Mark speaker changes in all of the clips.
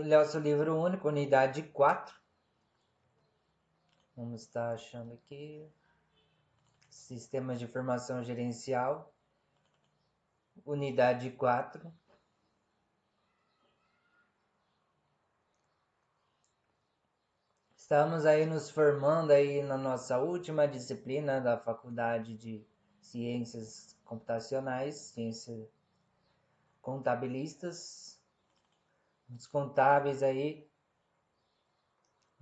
Speaker 1: Nosso livro único, unidade 4. Vamos estar achando aqui. Sistemas de informação gerencial, unidade 4. Estamos aí nos formando aí na nossa última disciplina da Faculdade de Ciências Computacionais, Ciências Contabilistas. Os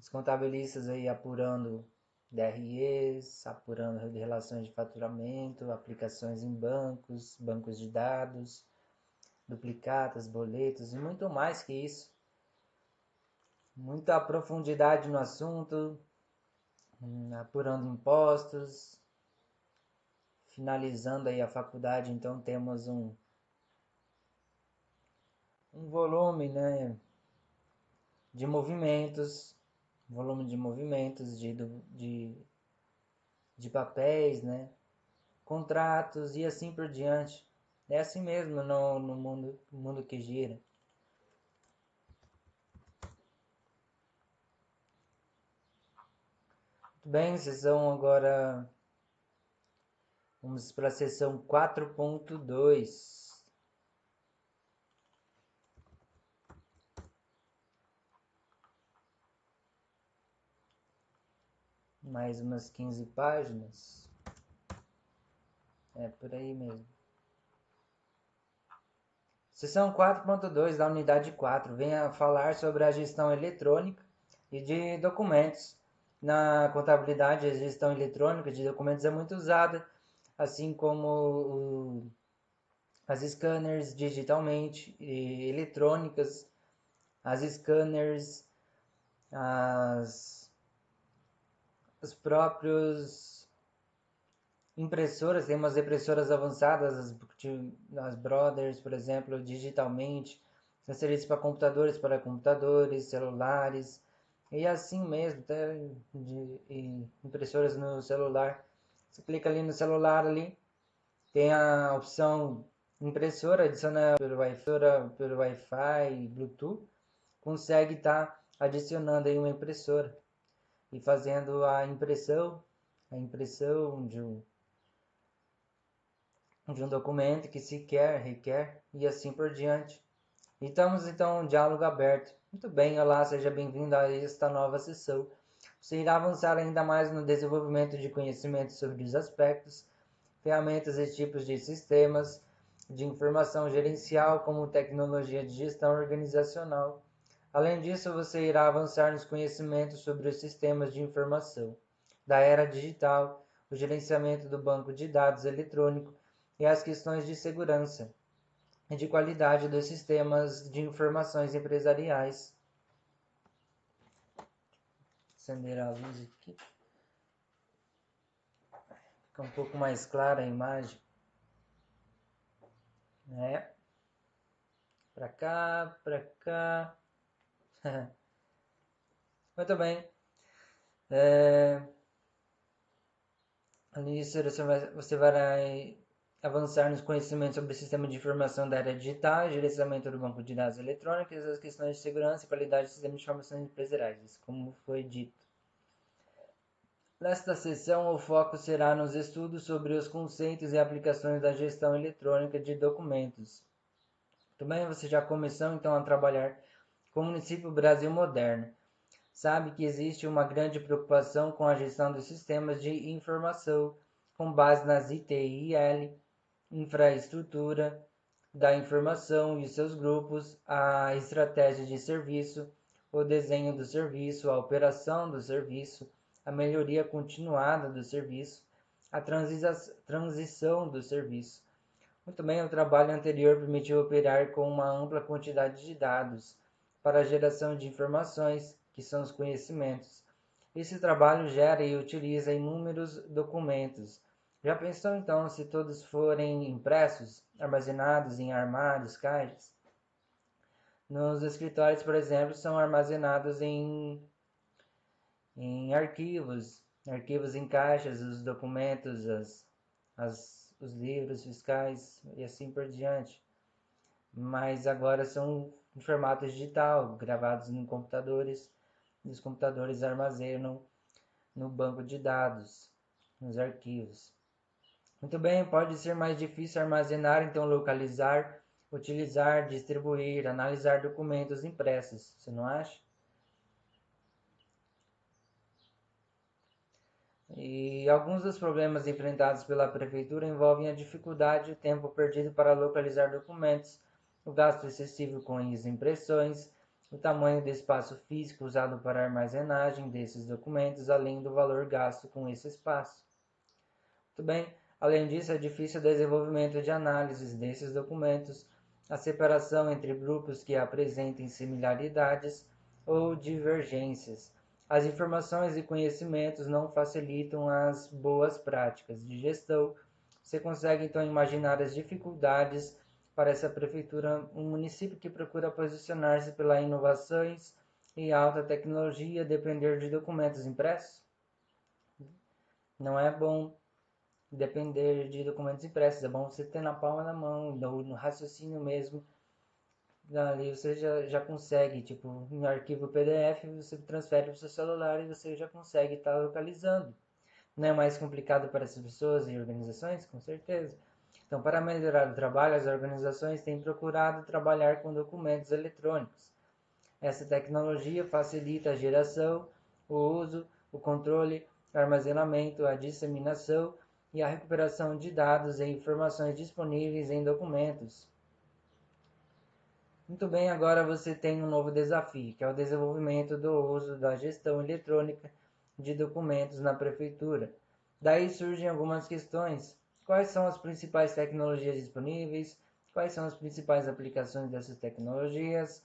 Speaker 1: contabilistas aí apurando DREs, apurando relações de faturamento, aplicações em bancos de dados, duplicatas, boletos e muito mais que isso. Muita profundidade no assunto, apurando impostos. Finalizando aí a faculdade, então temos um volume, né, de movimentos, de papéis, né, contratos e assim por diante. É assim mesmo no mundo que gira. Muito bem, sessão agora. Vamos para a sessão 4.2. Mais umas 15 páginas. É por aí mesmo. Seção 4.2 da unidade 4 vem a falar sobre a gestão eletrônica e de documentos. Na contabilidade, a gestão eletrônica de documentos é muito usada, assim como as scanners digitalmente e eletrônicas, as scanners, os próprios impressoras, tem umas impressoras avançadas, as Brothers, por exemplo, digitalmente, são serviços para computadores, celulares, e assim mesmo, até impressoras no celular. Você clica ali no celular, ali, tem a opção impressora, adiciona pelo Wi-Fi, Bluetooth, consegue estar adicionando aí uma impressora e fazendo a impressão de um documento que se requer e assim por diante. Estamos então em diálogo aberto. Muito bem, olá, seja bem-vindo a esta nova sessão. Você irá avançar ainda mais no desenvolvimento de conhecimentos sobre os aspectos, ferramentas e tipos de sistemas de informação gerencial, como tecnologia de gestão organizacional. Além disso, você irá avançar nos conhecimentos sobre os sistemas de informação da era digital, o gerenciamento do banco de dados eletrônico e as questões de segurança e de qualidade dos sistemas de informações empresariais. Acender a luz aqui. Fica um pouco mais clara a imagem. Para cá, para cá. Muito bem. Além disso, você vai avançar nos conhecimentos sobre o sistema de informação da área digital, gerenciamento do banco de dados eletrônicos, as questões de segurança e qualidade do sistema de informações empresariais, como foi dito. Nesta sessão, o foco será nos estudos sobre os conceitos e aplicações da gestão eletrônica de documentos. Também você já começou então a trabalhar com o município Brasil Moderno. Sabe que existe uma grande preocupação com a gestão dos sistemas de informação com base nas ITIL, infraestrutura da informação e seus grupos, a estratégia de serviço, o desenho do serviço, a operação do serviço, a melhoria continuada do serviço, a transição do serviço. Muito bem, o trabalho anterior permitiu operar com uma ampla quantidade de dados para a geração de informações, que são os conhecimentos. Esse trabalho gera e utiliza inúmeros documentos. Já pensou então se todos forem impressos, armazenados em armários, caixas? Nos escritórios, por exemplo, são armazenados em arquivos em caixas, os documentos, os livros fiscais e assim por diante. Mas agora são em formato digital, gravados em computadores, e os computadores armazenam no banco de dados, nos arquivos. Muito bem, pode ser mais difícil armazenar, então localizar, utilizar, distribuir, analisar documentos impressos, você não acha? E alguns dos problemas enfrentados pela prefeitura envolvem a dificuldade e o tempo perdido para localizar documentos, o gasto excessivo com as impressões, o tamanho do espaço físico usado para a armazenagem desses documentos, além do valor gasto com esse espaço. Muito bem, além disso, é difícil o desenvolvimento de análises desses documentos, a separação entre grupos que apresentem similaridades ou divergências. As informações e conhecimentos não facilitam as boas práticas de gestão. Você consegue então imaginar as dificuldades para essa prefeitura, um município que procura posicionar-se pelas inovações e alta tecnologia, depender de documentos impressos? Não é bom depender de documentos impressos, é bom você ter na palma da mão, no raciocínio mesmo. Ali você já consegue, tipo, em arquivo PDF, você transfere para o seu celular e você já consegue estar localizando. Não é mais complicado para as pessoas e organizações? Com certeza. Então, para melhorar o trabalho, as organizações têm procurado trabalhar com documentos eletrônicos. Essa tecnologia facilita a geração, o uso, o controle, o armazenamento, a disseminação e a recuperação de dados e informações disponíveis em documentos. Muito bem, agora você tem um novo desafio, que é o desenvolvimento do uso da gestão eletrônica de documentos na prefeitura. Daí surgem algumas questões. Quais são as principais tecnologias disponíveis? Quais são as principais aplicações dessas tecnologias?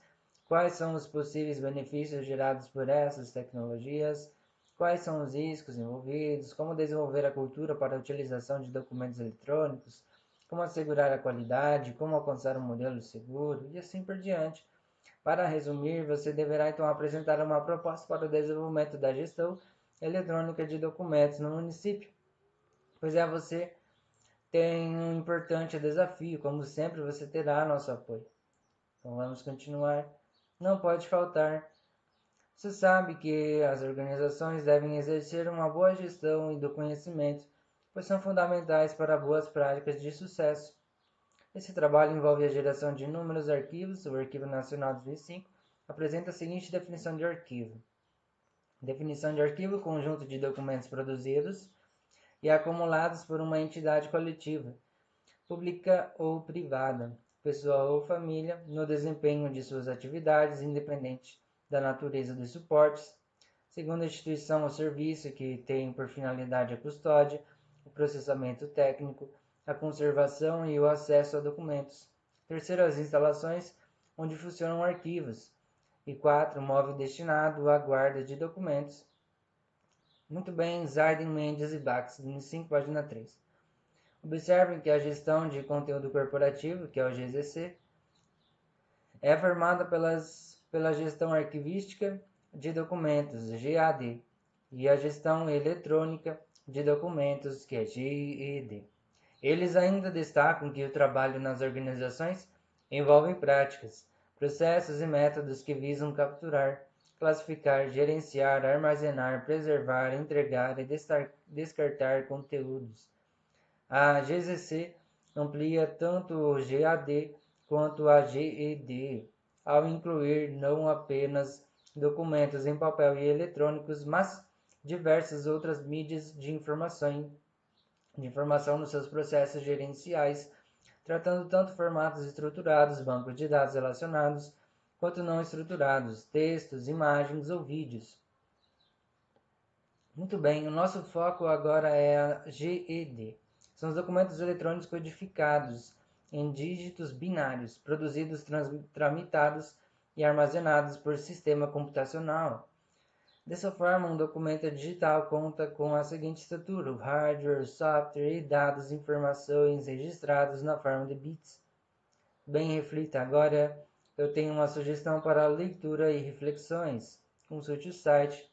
Speaker 1: Quais são os possíveis benefícios gerados por essas tecnologias? Quais são os riscos envolvidos? Como desenvolver a cultura para a utilização de documentos eletrônicos? Como assegurar a qualidade? Como alcançar um modelo seguro? E assim por diante. Para resumir, você deverá então apresentar uma proposta para o desenvolvimento da gestão eletrônica de documentos no município. Pois é, você tem um importante desafio, como sempre você terá nosso apoio. Então vamos continuar. Não pode faltar. Você sabe que as organizações devem exercer uma boa gestão do conhecimento, pois são fundamentais para boas práticas de sucesso. Esse trabalho envolve a geração de inúmeros arquivos. O Arquivo Nacional 2005 apresenta a seguinte definição de arquivo. Definição de arquivo: conjunto de documentos produzidos e acumulados por uma entidade coletiva, pública ou privada, pessoa ou família, no desempenho de suas atividades, independente da natureza dos suportes. Segunda instituição ou serviço que tem por finalidade a custódia, o processamento técnico, a conservação e o acesso a documentos. Terceiro, as instalações onde funcionam arquivos. E 4, móvel destinado à guarda de documentos. Muito bem, Zarden, Mendes e Bax, 5, página 3. Observem que a gestão de conteúdo corporativo, que é o GZC, é formada pela gestão arquivística de documentos, GAD, e a gestão eletrônica de documentos, que é GED. Eles ainda destacam que o trabalho nas organizações envolve práticas, processos e métodos que visam capturar, classificar, gerenciar, armazenar, preservar, entregar e descartar conteúdos. A GZC amplia tanto o GAD quanto a GED, ao incluir não apenas documentos em papel e eletrônicos, mas diversas outras mídias de informação nos seus processos gerenciais, tratando tanto formatos estruturados, bancos de dados relacionados, quanto não estruturados, textos, imagens ou vídeos. Muito bem, o nosso foco agora é a GED. São os documentos eletrônicos codificados em dígitos binários, produzidos, tramitados e armazenados por sistema computacional. Dessa forma, um documento digital conta com a seguinte estrutura: o hardware, o software e dados, informações registrados na forma de bits. Bem, reflita. Agora eu tenho uma sugestão para leitura e reflexões. Consulte o site.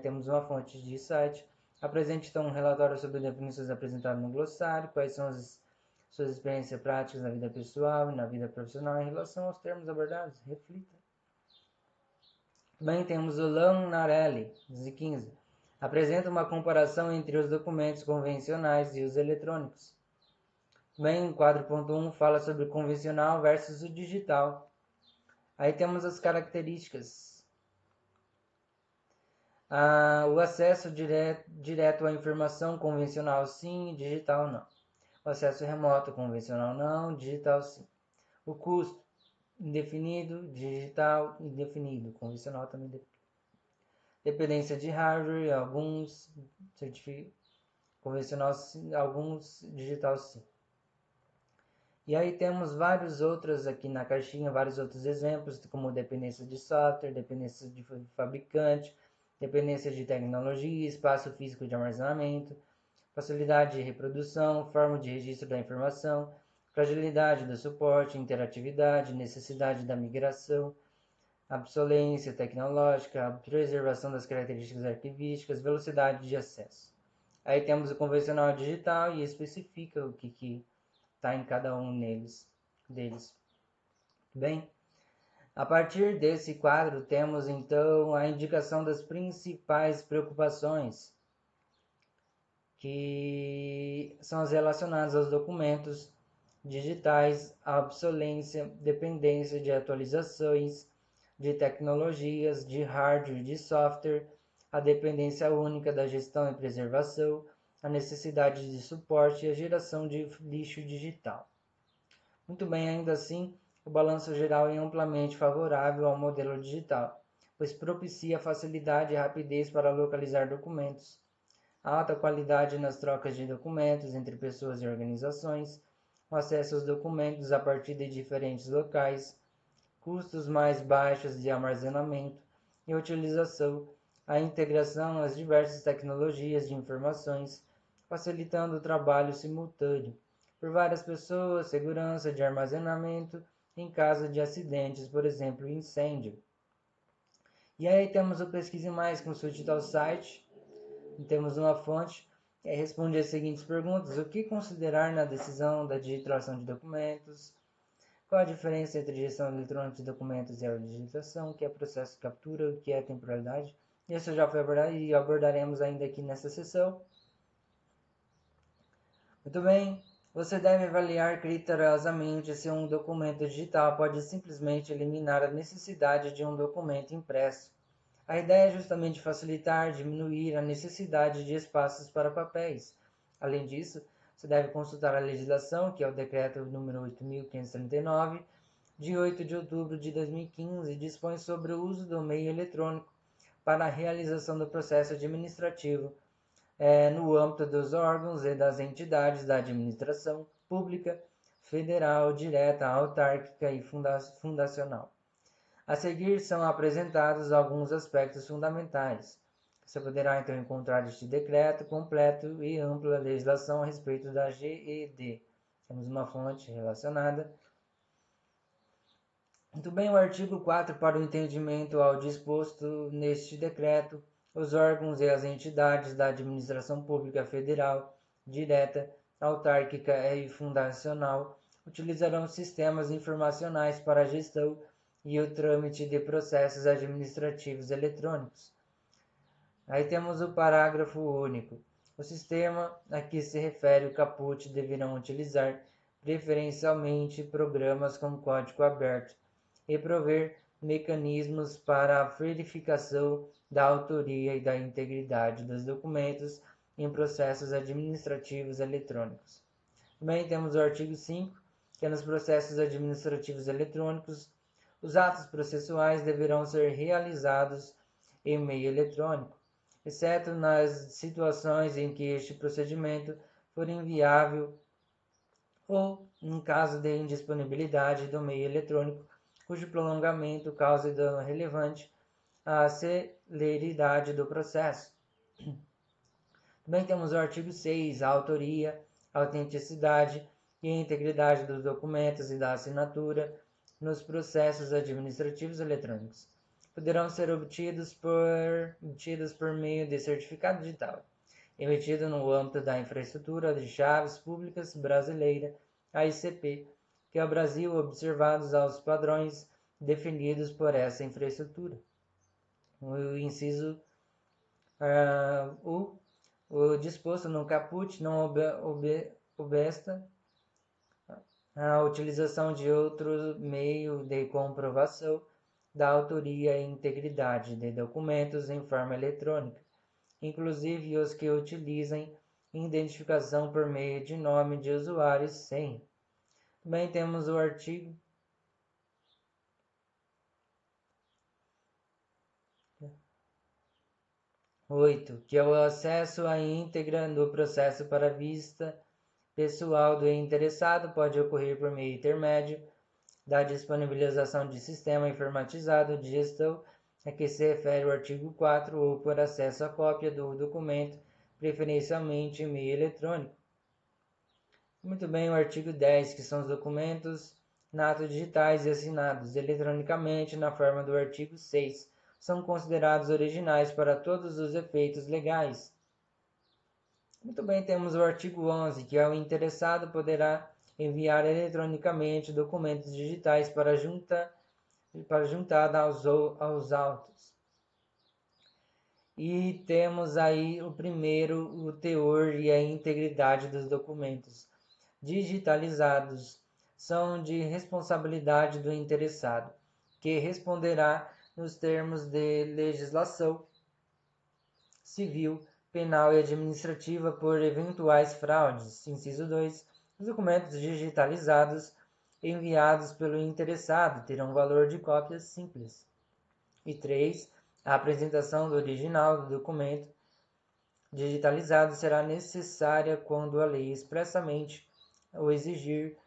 Speaker 1: Temos uma fonte de site. Apresente então um relatório sobre definições apresentadas no glossário, quais são as suas experiências práticas na vida pessoal e na vida profissional em relação aos termos abordados. Reflita. Também temos o Lanarelli, 215. Apresenta uma comparação entre os documentos convencionais e os eletrônicos. Também o 4.1 fala sobre o convencional versus o digital. Aí temos as características. O acesso direto à informação convencional sim, digital não. O acesso remoto convencional não, digital sim. O custo indefinido, digital indefinido, convencional também definido. Dependência de hardware, alguns convencional sim, alguns digital sim. E aí temos vários outros aqui na caixinha, vários outros exemplos, como dependência de software, dependência de fabricante, dependência de tecnologia, espaço físico de armazenamento, facilidade de reprodução, forma de registro da informação, fragilidade do suporte, interatividade, necessidade da migração, obsolência tecnológica, preservação das características arquivísticas, velocidade de acesso. Aí temos o convencional digital e especifica o que está em cada um deles. Bem, a partir desse quadro temos então a indicação das principais preocupações que são as relacionadas aos documentos digitais, à obsolência, dependência de atualizações, de tecnologias, de hardware e de software, a dependência única da gestão e preservação, a necessidade de suporte e a geração de lixo digital. Muito bem, ainda assim, o balanço geral é amplamente favorável ao modelo digital, pois propicia facilidade e rapidez para localizar documentos, alta qualidade nas trocas de documentos entre pessoas e organizações, o acesso aos documentos a partir de diferentes locais, custos mais baixos de armazenamento e utilização, a integração às diversas tecnologias de informações, facilitando o trabalho simultâneo por várias pessoas, segurança de armazenamento em caso de acidentes, por exemplo, incêndio. E aí temos o Pesquise Mais, consulte tal site, temos uma fonte que responde as seguintes perguntas: o que considerar na decisão da digitalização de documentos? Qual a diferença entre gestão eletrônica de documentos e a digitalização? O que é processo de captura? O que é temporalidade? Isso já foi abordado e abordaremos ainda aqui nessa sessão. Muito bem, você deve avaliar criteriosamente se um documento digital pode simplesmente eliminar a necessidade de um documento impresso. A ideia é justamente facilitar, diminuir a necessidade de espaços para papéis. Além disso, você deve consultar a legislação, que é o Decreto número 8.539, de 8 de outubro de 2015, dispõe sobre o uso do meio eletrônico para a realização do processo administrativo no âmbito dos órgãos e das entidades da administração pública, federal, direta, autárquica e fundacional. A seguir são apresentados alguns aspectos fundamentais. Você poderá então encontrar este decreto completo e ampla legislação a respeito da GED. Temos uma fonte relacionada. Muito bem, o artigo 4 para o entendimento ao disposto neste decreto, os órgãos e as entidades da administração pública federal, direta, autárquica e fundacional utilizarão sistemas informacionais para a gestão e o trâmite de processos administrativos eletrônicos. Aí temos o parágrafo único. O sistema a que se refere o caput deverão utilizar preferencialmente programas com código aberto e prover mecanismos para a verificação da autoria e da integridade dos documentos em processos administrativos eletrônicos. Também temos o artigo 5, que é nos processos administrativos eletrônicos, os atos processuais deverão ser realizados em meio eletrônico, exceto nas situações em que este procedimento for inviável ou em caso de indisponibilidade do meio eletrônico, cujo prolongamento cause dano relevante à celeridade do processo. Também temos o artigo 6, a autoria, a autenticidade e a integridade dos documentos e da assinatura nos processos administrativos eletrônicos. Poderão ser obtidos por meio de certificado digital, emitido no âmbito da infraestrutura de chaves públicas brasileira AICP, que é o Brasil, observados aos padrões definidos por essa infraestrutura. O inciso o disposto no caput não obsta a utilização de outro meio de comprovação da autoria e integridade de documentos em forma eletrônica, inclusive os que utilizem identificação por meio de nome de usuário e senha. Também temos o artigo 8, que é o acesso à íntegra do processo para vista pessoal do interessado pode ocorrer por meio intermédio da disponibilização de sistema informatizado de gestão a que se refere o artigo 4 ou por acesso à cópia do documento, preferencialmente em meio eletrônico. Muito bem, o artigo 10, que são os documentos natos digitais e assinados eletronicamente na forma do artigo 6, são considerados originais para todos os efeitos legais. Muito bem, temos o artigo 11, que é o interessado poderá enviar eletronicamente documentos digitais para juntada aos autos. E temos aí o primeiro, o teor e a integridade dos documentos digitalizados são de responsabilidade do interessado, que responderá nos termos de legislação civil, penal e administrativa por eventuais fraudes. Inciso 2. Os documentos digitalizados enviados pelo interessado terão valor de cópia simples. E 3. A apresentação do original do documento digitalizado será necessária quando a lei expressamente o exigir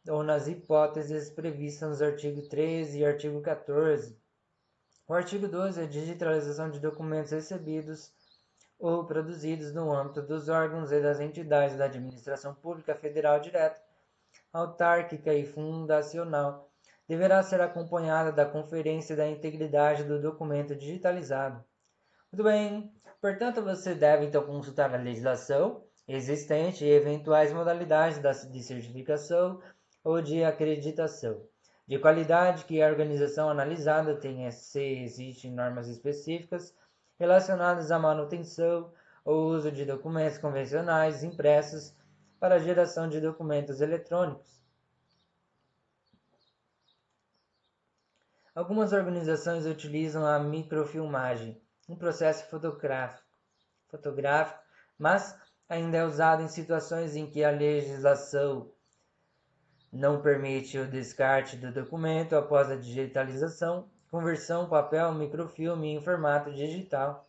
Speaker 1: ou nas hipóteses previstas nos artigos 13 e artigo 14. O artigo 12 é a digitalização de documentos recebidos ou produzidos no âmbito dos órgãos e das entidades da administração pública federal direta, autárquica e fundacional. Deverá ser acompanhada da conferência da integridade do documento digitalizado. Muito bem, portanto, você deve então consultar a legislação existente e eventuais modalidades de certificação ou de acreditação de qualidade que a organização analisada tenha, se existem normas específicas relacionadas à manutenção ou uso de documentos convencionais impressos para a geração de documentos eletrônicos. Algumas organizações utilizam a microfilmagem, um processo fotográfico, mas ainda é usado em situações em que a legislação não permite o descarte do documento após a digitalização, conversão papel microfilme em formato digital.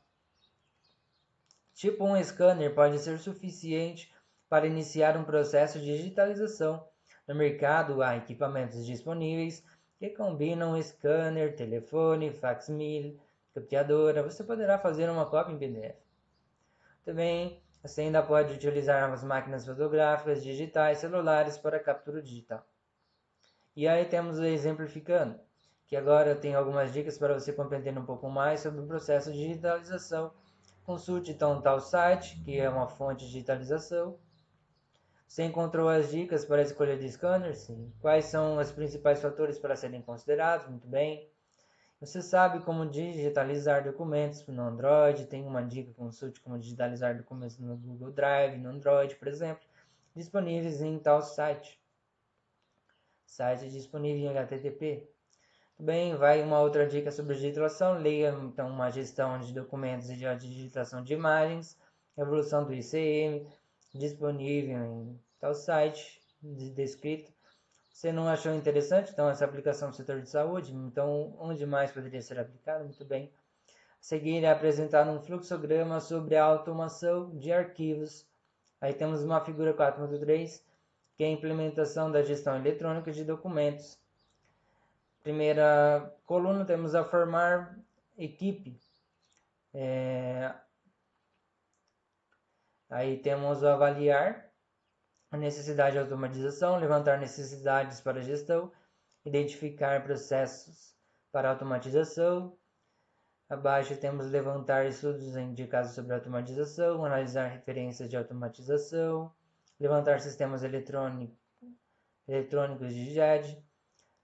Speaker 1: Tipo um scanner pode ser suficiente para iniciar um processo de digitalização. No mercado há equipamentos disponíveis que combinam scanner, telefone, facsimile, copiadora. Você poderá fazer uma cópia em PDF. Também você ainda pode utilizar as máquinas fotográficas digitais celulares para captura digital. E aí temos o exemplificando, que agora eu tenho algumas dicas para você compreender um pouco mais sobre o processo de digitalização. Consulte então tal site, que é uma fonte de digitalização. Você encontrou as dicas para a escolha de scanner? Sim. Quais são os principais fatores para serem considerados? Muito bem. Você sabe como digitalizar documentos no Android? Tem uma dica, consulte como digitalizar documentos no Google Drive, no Android, por exemplo, disponíveis em tal site. Site disponível em HTTP. Bem, vai uma outra dica sobre digitalização. Leia então uma gestão de documentos e a digitação de imagens, evolução do ICM, disponível em tal site descrito. Você não achou interessante, então, essa aplicação no setor de saúde? Então, onde mais poderia ser aplicada? Muito bem. A seguir é apresentado um fluxograma sobre a automação de arquivos. Aí temos uma figura 4.3, que é a implementação da gestão eletrônica de documentos. Primeira coluna, temos a formar equipe. Aí temos o avaliar a necessidade de automatização, levantar necessidades para gestão, identificar processos para automatização. Abaixo temos levantar estudos indicados sobre automatização, analisar referências de automatização, levantar sistemas eletrônicos eletrônicos de GED,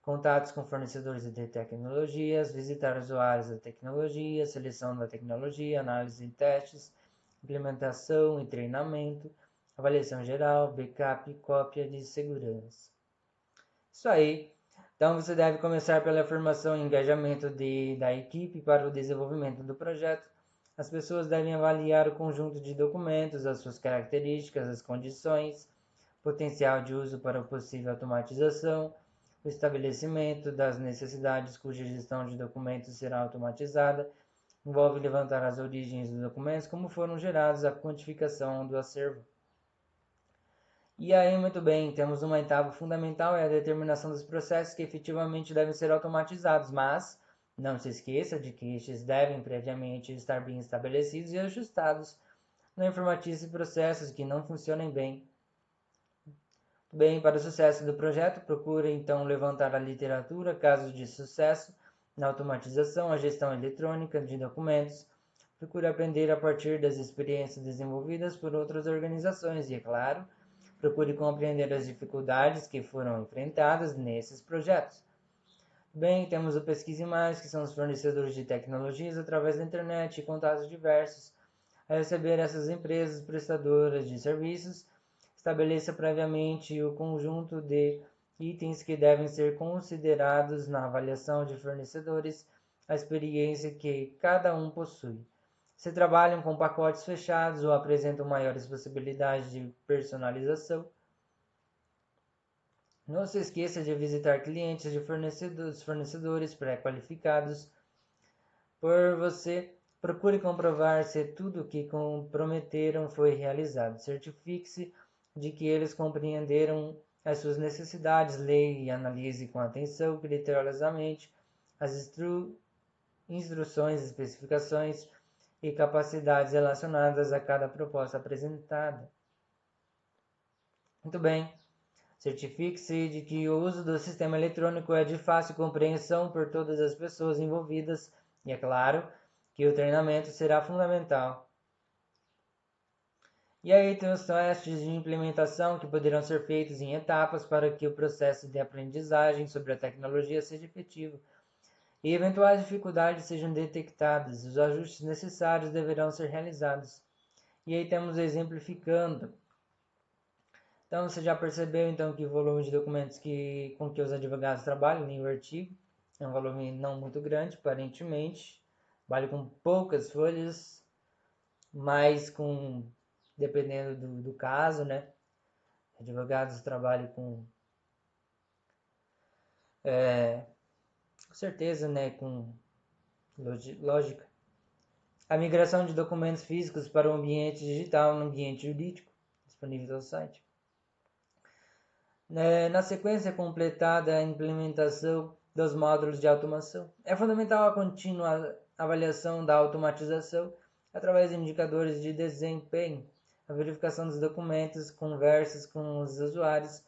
Speaker 1: contatos com fornecedores de tecnologias, visitar usuários da tecnologia, seleção da tecnologia, análise de testes, implementação e treinamento, avaliação geral, backup e cópia de segurança. Isso aí. Então, você deve começar pela formação e engajamento da equipe para o desenvolvimento do projeto. As pessoas devem avaliar o conjunto de documentos, as suas características, as condições, potencial de uso para possível automatização, o estabelecimento das necessidades cuja gestão de documentos será automatizada, envolve levantar as origens dos documentos, como foram gerados, a quantificação do acervo. E aí, muito bem, temos uma etapa fundamental, é a determinação dos processos que efetivamente devem ser automatizados, mas não se esqueça de que estes devem previamente estar bem estabelecidos e ajustados. Não informatize processos que não funcionem bem. Bem, para o sucesso do projeto, procure então levantar a literatura, casos de sucesso na automatização, a gestão eletrônica de documentos. Procure aprender a partir das experiências desenvolvidas por outras organizações e, é claro, procure compreender as dificuldades que foram enfrentadas nesses projetos. Bem, temos o Pesquise Mais, que são os fornecedores de tecnologias através da internet e contatos diversos. A receber essas empresas prestadoras de serviços, estabeleça previamente o conjunto de itens que devem ser considerados na avaliação de fornecedores, a experiência que cada um possui. Se trabalham com pacotes fechados ou apresentam maiores possibilidades de personalização, não se esqueça de visitar clientes de fornecedores pré-qualificados por você. Procure comprovar se tudo o que comprometeram foi realizado. Certifique-se de que eles compreenderam as suas necessidades. Leia e analise com atenção, criteriosamente, as instruções, especificações e capacidades relacionadas a cada proposta apresentada. Muito bem. Certifique-se de que o uso do sistema eletrônico é de fácil compreensão por todas as pessoas envolvidas e, é claro, que o treinamento será fundamental. E aí tem os testes de implementação que poderão ser feitos em etapas para que o processo de aprendizagem sobre a tecnologia seja efetivo e eventuais dificuldades sejam detectadas. Os ajustes necessários deverão ser realizados. E aí temos exemplificando. Então, você já percebeu então que o volume de documentos com que os advogados trabalham em um artigo é um volume não muito grande, aparentemente. Trabalho com poucas folhas, mas dependendo do caso, né? Advogados trabalham com certeza, né? Com lógica. A migração de documentos físicos para o ambiente digital no ambiente jurídico, disponível no site. Na sequência completada a implementação dos módulos de automação. É fundamental a contínua avaliação da automatização através de indicadores de desempenho, a verificação dos documentos, conversas com os usuários.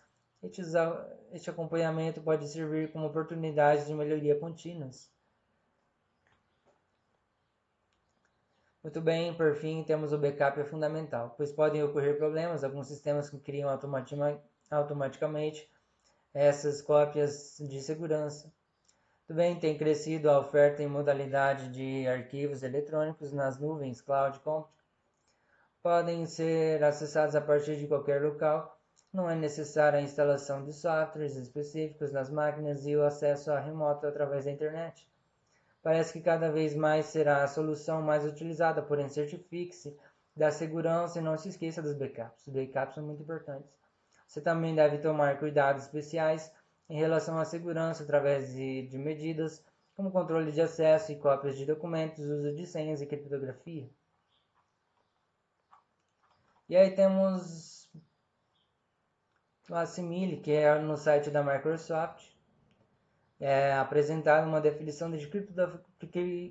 Speaker 1: Este acompanhamento pode servir como oportunidade de melhoria contínuas. Muito bem, por fim, temos o backup é fundamental, pois podem ocorrer problemas, alguns sistemas que criam automaticamente essas cópias de segurança. Também tem crescido a oferta em modalidade de arquivos eletrônicos nas nuvens cloud computing. Podem ser acessados a partir de qualquer local. Não é necessária a instalação de softwares específicos nas máquinas e o acesso a remoto através da internet. Parece que cada vez mais será a solução mais utilizada, porém certifique-se da segurança e não se esqueça dos backups. Os backups são muito importantes. Você também deve tomar cuidados especiais em relação à segurança através de medidas como controle de acesso e cópias de documentos, uso de senhas e criptografia. E aí temos o Assimile, que é no site da Microsoft. É apresentada uma definição de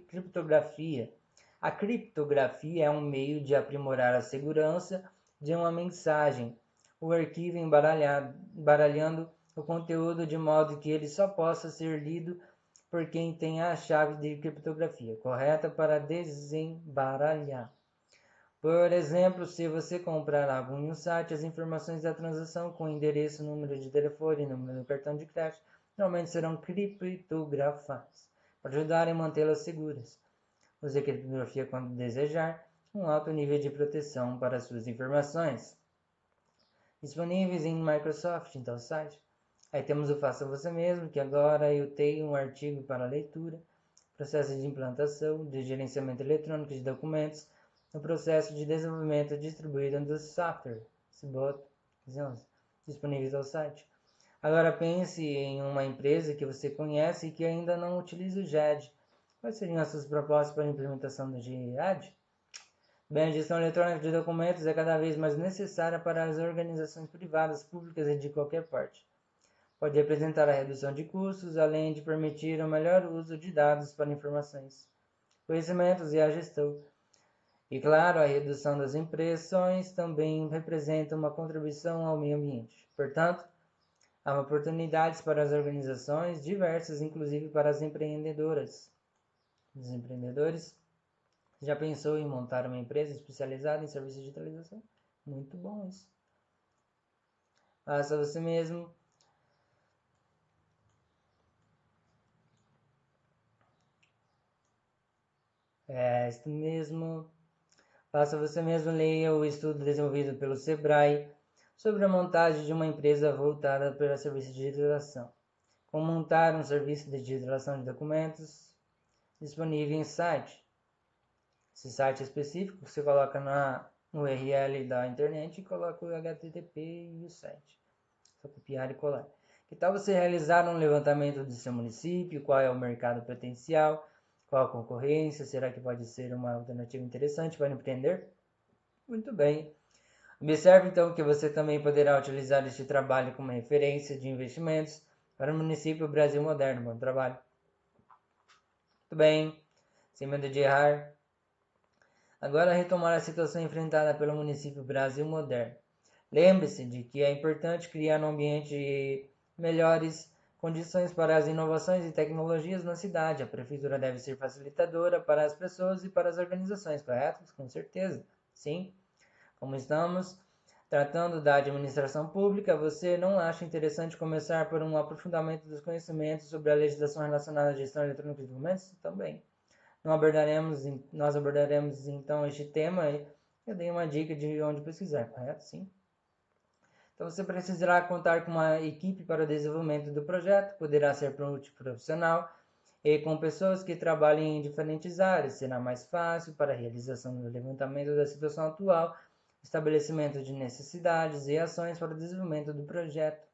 Speaker 1: criptografia. A criptografia é um meio de aprimorar a segurança de uma mensagem, o arquivo embaralhando o conteúdo de modo que ele só possa ser lido por quem tem a chave de criptografia correta para desembaralhar. Por exemplo, se você comprar algo em um site, as informações da transação com endereço, número de telefone e número do cartão de crédito normalmente serão criptografadas para ajudar a mantê-las seguras. Use a criptografia quando desejar um alto nível de proteção para suas informações. Disponíveis em Microsoft, então site. Aí temos o Faça Você Mesmo, que agora eu tenho um artigo para leitura, processo de implantação, de gerenciamento eletrônico de documentos, no processo de desenvolvimento distribuído do software, disponíveis ao site. Agora pense em uma empresa que você conhece e que ainda não utiliza o GED. Quais seriam as suas propostas para a implementação do GED? Bem, a gestão eletrônica de documentos é cada vez mais necessária para as organizações privadas, públicas e de qualquer parte. Pode representar a redução de custos, além de permitir o melhor uso de dados para informações, conhecimentos e a gestão. E claro, a redução das impressões também representa uma contribuição ao meio ambiente. Portanto, há oportunidades para as organizações diversas, inclusive para as empreendedoras. Os empreendedores, já pensou em montar uma empresa especializada em serviços de digitalização? Muito bom isso. Faça você mesmo. Isso mesmo. Faça você mesmo, leia o estudo desenvolvido pelo Sebrae sobre a montagem de uma empresa voltada para serviços de digitalização. Como montar um serviço de digitalização de documentos disponível em site. Esse site específico você coloca no URL da internet e coloca o HTTP e o site. Só copiar e colar. Que tal você realizar um levantamento do seu município? Qual é o mercado potencial? Qual a concorrência? Será que pode ser uma alternativa interessante para empreender? Muito bem. Observe então que você também poderá utilizar este trabalho como referência de investimentos para o município Brasil Moderno. Bom trabalho. Muito bem. Sem medo de errar. Agora retomar a situação enfrentada pelo município Brasil Moderno. Lembre-se de que é importante criar um ambiente de melhores condições para as inovações e tecnologias na cidade. A prefeitura deve ser facilitadora para as pessoas e para as organizações, correto? Com certeza, sim. Como estamos tratando da administração pública, você não acha interessante começar por um aprofundamento dos conhecimentos sobre a legislação relacionada à gestão eletrônica de documentos? Também. Nós abordaremos então este tema e eu dei uma dica de onde pesquisar, correto? Sim. Então você precisará contar com uma equipe para o desenvolvimento do projeto, poderá ser multiprofissional e com pessoas que trabalhem em diferentes áreas. Será mais fácil para a realização do levantamento da situação atual, estabelecimento de necessidades e ações para o desenvolvimento do projeto.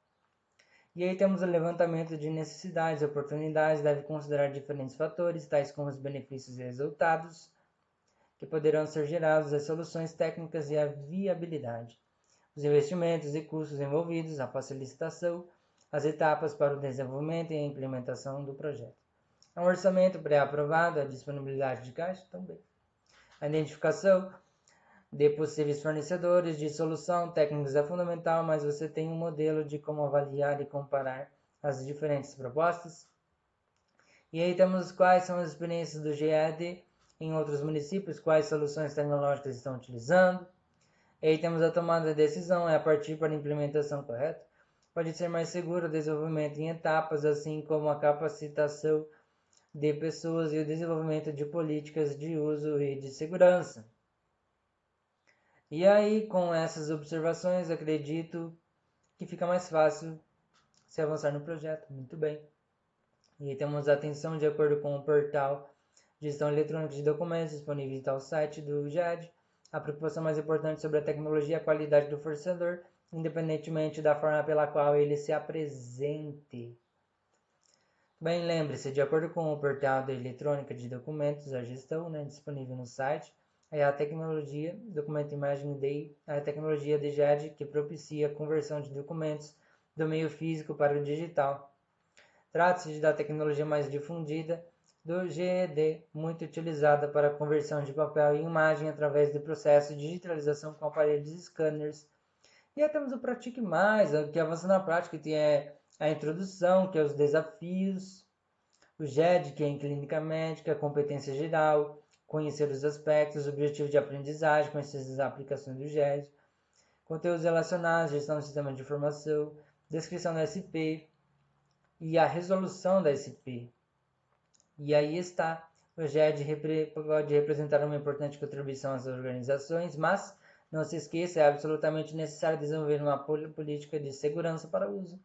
Speaker 1: E aí temos o levantamento de necessidades e oportunidades, deve considerar diferentes fatores, tais como os benefícios e resultados que poderão ser gerados, as soluções técnicas e a viabilidade, os investimentos e custos envolvidos após a licitação, as etapas para o desenvolvimento e a implementação do projeto. Um orçamento pré-aprovado, a disponibilidade de caixa também. A identificação de possíveis fornecedores de solução técnicos é fundamental, mas você tem um modelo de como avaliar e comparar as diferentes propostas. E aí temos quais são as experiências do GED em outros municípios, quais soluções tecnológicas estão utilizando. E aí temos a tomada de decisão, é a partir para a implementação correta. Pode ser mais seguro o desenvolvimento em etapas, assim como a capacitação de pessoas e o desenvolvimento de políticas de uso e de segurança. E aí, com essas observações, acredito que fica mais fácil se avançar no projeto. Muito bem. E aí temos a atenção de acordo com o portal de gestão eletrônica de documentos disponível no site do GED. A preocupação mais importante sobre a tecnologia e a qualidade do fornecedor, independentemente da forma pela qual ele se apresente. Bem, lembre-se, de acordo com o portal de eletrônica de documentos, a gestão disponível no site, é a tecnologia Documento Imaging Day, a tecnologia de GED que propicia a conversão de documentos do meio físico para o digital. Trata-se da tecnologia mais difundida do GED, muito utilizada para a conversão de papel em imagem através do processo de digitalização com aparelhos e scanners. E aí temos o Pratique Mais, que avança na prática, que é a introdução, que é os desafios, o GED, que é em clínica médica, competência geral, conhecer os aspectos, objetivo de aprendizagem, conhecer as aplicações do GED, conteúdos relacionados, gestão do sistema de informação, descrição da SP e a resolução da SP. E aí está, o GED pode representar uma importante contribuição às organizações, mas não se esqueça, é absolutamente necessário desenvolver uma política de segurança para uso.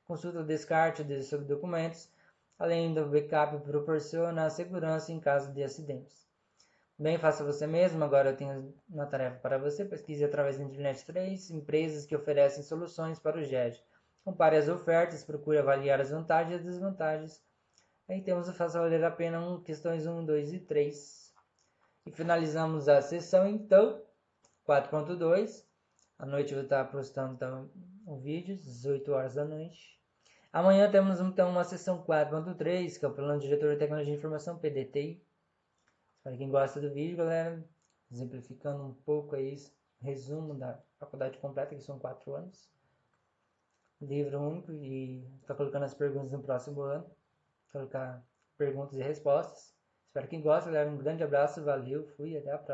Speaker 1: Consulta o descarte sobre documentos, além do backup, proporciona a segurança em caso de acidentes. Bem, faça você mesmo. Agora eu tenho uma tarefa para você. Pesquise através da internet 3 empresas que oferecem soluções para o GED. Compare as ofertas, procure avaliar as vantagens e as desvantagens. Aí temos o Faça Valer a Pena, questões 1, 2 e 3. E finalizamos a sessão, então, 4.2. À noite eu vou estar postando então, um vídeo, 18 horas da noite. Amanhã temos então uma sessão 4.3, que é o Plano Diretor de Tecnologia de Informação, PDTI. Para quem gosta do vídeo, galera, exemplificando um pouco aí, resumo da faculdade completa, que são 4 anos. Livro único e está colocando as perguntas no próximo ano. Vou colocar perguntas e respostas. Espero que gostem, galera. Um grande abraço, valeu, fui, até a próxima.